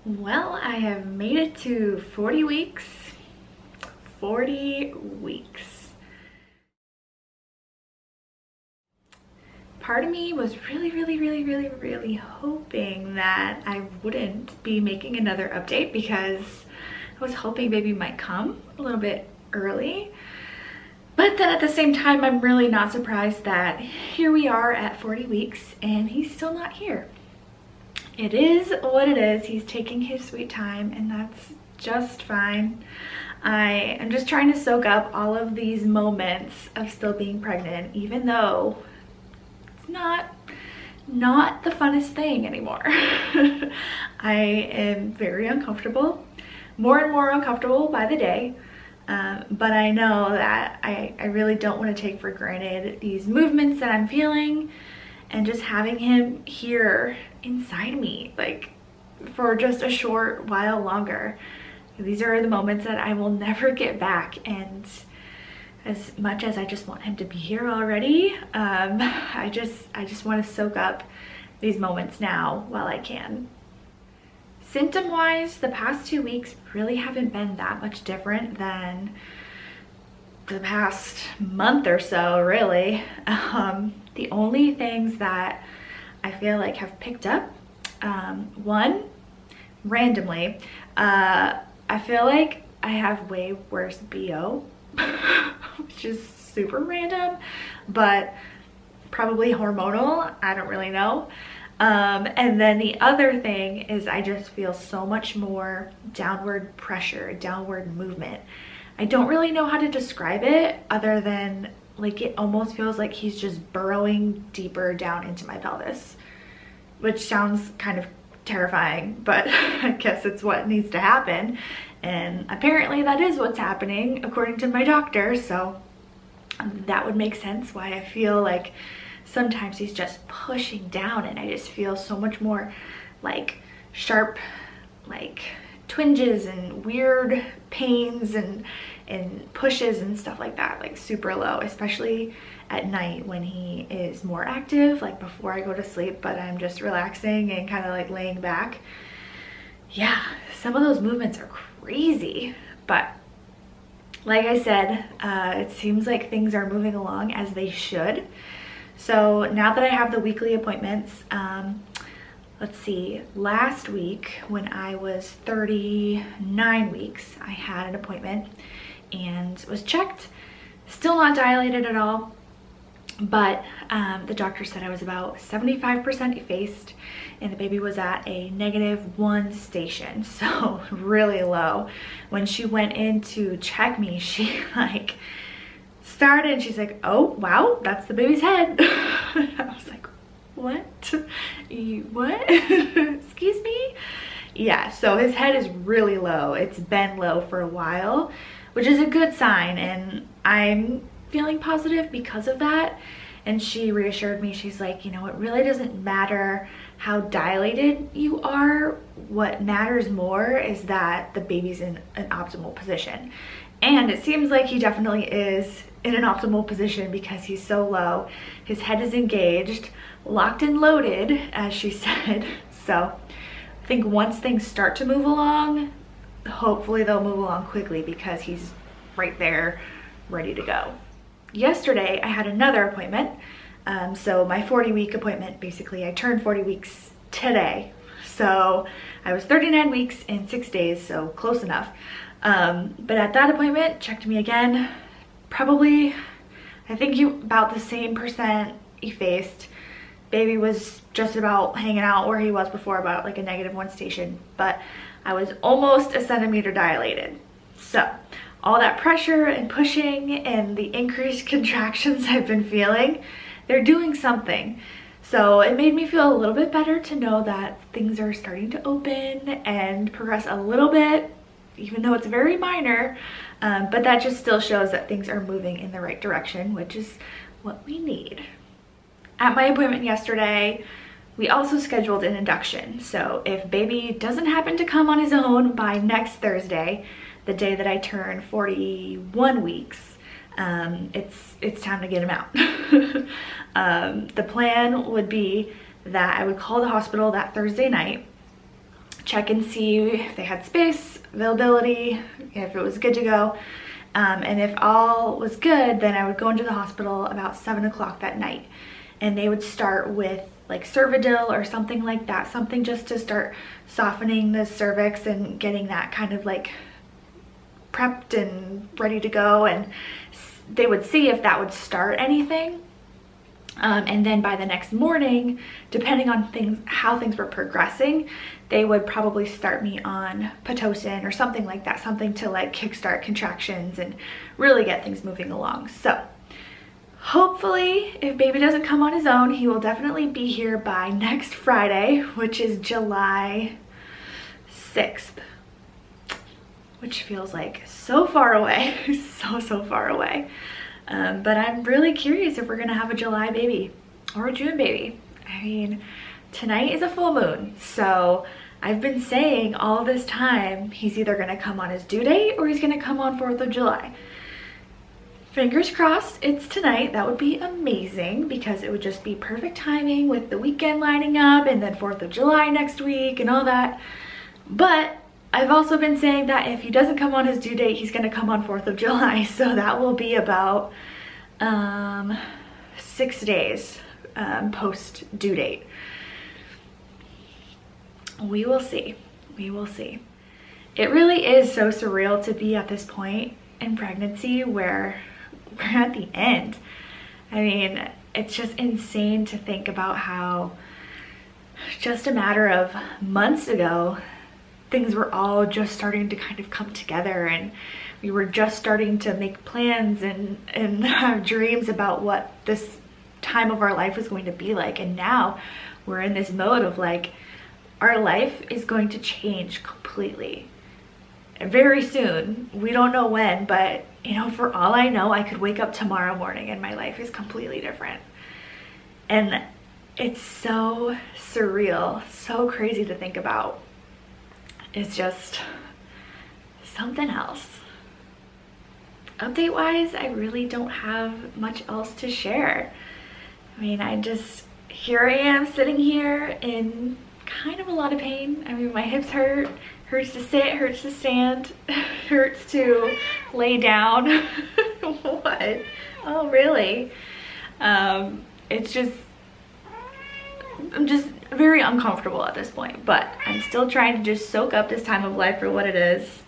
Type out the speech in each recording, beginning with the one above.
Well, I have made it to 40 weeks. 40 weeks. Part of me was really hoping that I wouldn't be making another update because I was hoping baby might come a little bit early. But then at the same time, I'm really not surprised that here we are at 40 weeks and he's still not here. It is what it is. He's taking his sweet time and that's just fine. I am just trying to soak up all of these moments of still being pregnant, even though it's not the funnest thing anymore. I am very uncomfortable, more and more uncomfortable by the day. But I know that I really don't want to take for granted these movements that I'm feeling and just having him here inside me, like for just a short while longer. These are the moments that I will never get back, and as much as I just want him to be here already, I just want to soak up these moments now while I can. Symptom-wise, the past 2 weeks really haven't been that much different than the past month or so, really. The only things that I feel like have picked up, one, randomly, I feel like I have way worse BO, which is super random, but probably hormonal, I don't really know. And then the other thing is I just feel so much more downward pressure, downward movement. I don't really know how to describe it other than like it almost feels like he's just burrowing deeper down into my pelvis, which sounds kind of terrifying, but I guess it's what needs to happen. And apparently that is what's happening according to my doctor. So that would make sense why I feel like sometimes he's just pushing down and I just feel so much more like sharp, like twinges and weird pains and pushes and stuff like that, like super low, especially at night when he is more active, like before I go to sleep, but I'm just relaxing and kind of like laying back. Yeah, some of those movements are crazy, but like I said, it seems like things are moving along as they should. So now that I have the weekly appointments, let's see, last week when I was 39 weeks, I had an appointment and was checked. Still not dilated at all, but the doctor said I was about 75% effaced and the baby was at a -1 station, so really low. When she went in to check me, she like started and she's like, oh wow, that's the baby's head. I was like, what? What? Excuse me? Yeah, so his head is really low. It's been low for a while, which is a good sign, and I'm feeling positive because of that. And she reassured me, she's like, you know, it really doesn't matter how dilated you are. What matters more is that the baby's in an optimal position. And it seems like he definitely is in an optimal position because he's so low. His head is engaged, locked and loaded, as she said. So I think once things start to move along, hopefully they'll move along quickly because he's right there ready to go. Yesterday I had another appointment. So my 40-week appointment, basically I turned 40 weeks today. So I was 39 weeks in 6 days, so close enough. But at that appointment, checked me again, probably, I think about the same percent effaced. Baby was just about hanging out where he was before, about like a -1 station, but I was almost a centimeter dilated. So all that pressure and pushing and the increased contractions I've been feeling, they're doing something. So it made me feel a little bit better to know that things are starting to open and progress a little bit, even though it's very minor, but that just still shows that things are moving in the right direction, which is what we need. At my appointment yesterday, we also scheduled an induction. So if baby doesn't happen to come on his own by next Thursday, the day that I turn 41 weeks, it's time to get him out. The plan would be that I would call the hospital that Thursday night check and see if they had space, availability, if it was good to go. And if all was good, then I would go into the hospital about 7 o'clock that night. And they would start with like Cervidil or something like that, something just to start softening the cervix and getting that kind of like prepped and ready to go. And they would see if that would start anything. And then by the next morning, depending on how things were progressing, they would probably start me on Pitocin or something like that, something to like kickstart contractions and really get things moving along. So hopefully, if baby doesn't come on his own, he will definitely be here by next Friday, which is July 6th, which feels like so far away, so far away. But I'm really curious if we're gonna have a July baby or a June baby. I mean, tonight is a full moon, so I've been saying all this time he's either gonna come on his due date or he's gonna come on 4th of July. Fingers crossed it's tonight. That would be amazing because it would just be perfect timing with the weekend lining up and then 4th of July next week and all that. But I've also been saying that if he doesn't come on his due date, he's gonna come on 4th of July. So that will be about 6 days post due date. We will see, we will see. It really is so surreal to be at this point in pregnancy where we're at the end. I mean, it's just insane to think about how just a matter of months ago, things were all just starting to kind of come together and we were just starting to make plans and have dreams about what this time of our life was going to be like. And now we're in this mode of like, our life is going to change completely very soon. We don't know when, but you know, for all I know, I could wake up tomorrow morning and my life is completely different. And it's so surreal, so crazy to think about. It's just something else. Update wise, I really don't have much else to share. I mean, here I am sitting here in kind of a lot of pain. I mean, my hips hurt, hurts to sit, hurts to stand, hurts to lay down. What? Oh, really? It's just, I'm just very uncomfortable at this point, but I'm still trying to just soak up this time of life for what it is.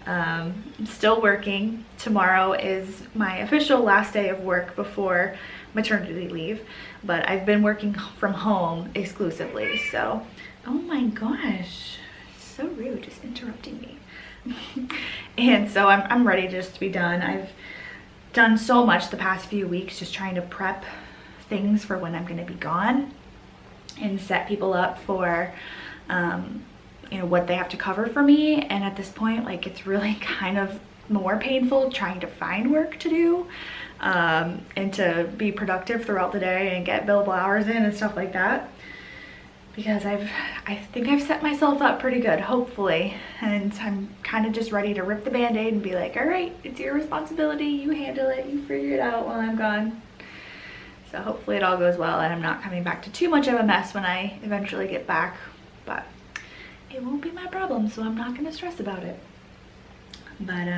I'm still working. Tomorrow is my official last day of work before maternity leave, but I've been working from home exclusively. So, oh my gosh, so rude, just interrupting me. And so I'm ready just to be done. I've done so much the past few weeks just trying to prep things for when I'm going to be gone and set people up for you know, what they have to cover for me. And at this point, like, it's really kind of more painful trying to find work to do and to be productive throughout the day and get billable hours in and stuff like that, because I think I've set myself up pretty good, hopefully, and I'm kind of just ready to rip the band-aid and be like, all right, it's your responsibility, you handle it, you figure it out while I'm gone. So hopefully it all goes well and I'm not coming back to too much of a mess when I eventually get back, but it won't be my problem, so I'm not going to stress about it. But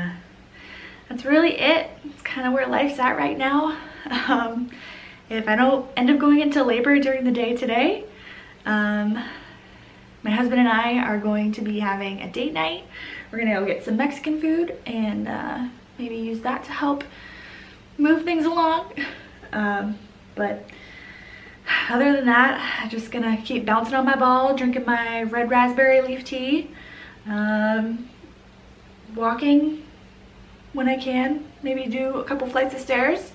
that's really it. It's kind of where life's at right now. If I don't end up going into labor during the day today, my husband and I are going to be having a date night. We're going to go get some Mexican food and maybe use that to help move things along. But other than that, I'm just gonna keep bouncing on my ball, drinking my red raspberry leaf tea, walking when I can, maybe do a couple flights of stairs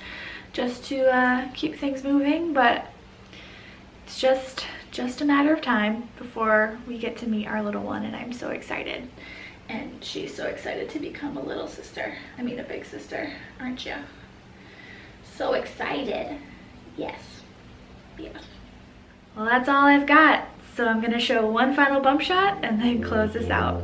just to keep things moving. But it's just a matter of time before we get to meet our little one, and I'm so excited. And she's so excited to become a little sister. I mean, a big sister, aren't you? So excited. Yes. Yes. Well, that's all I've got. So I'm gonna show one final bump shot and then close this out.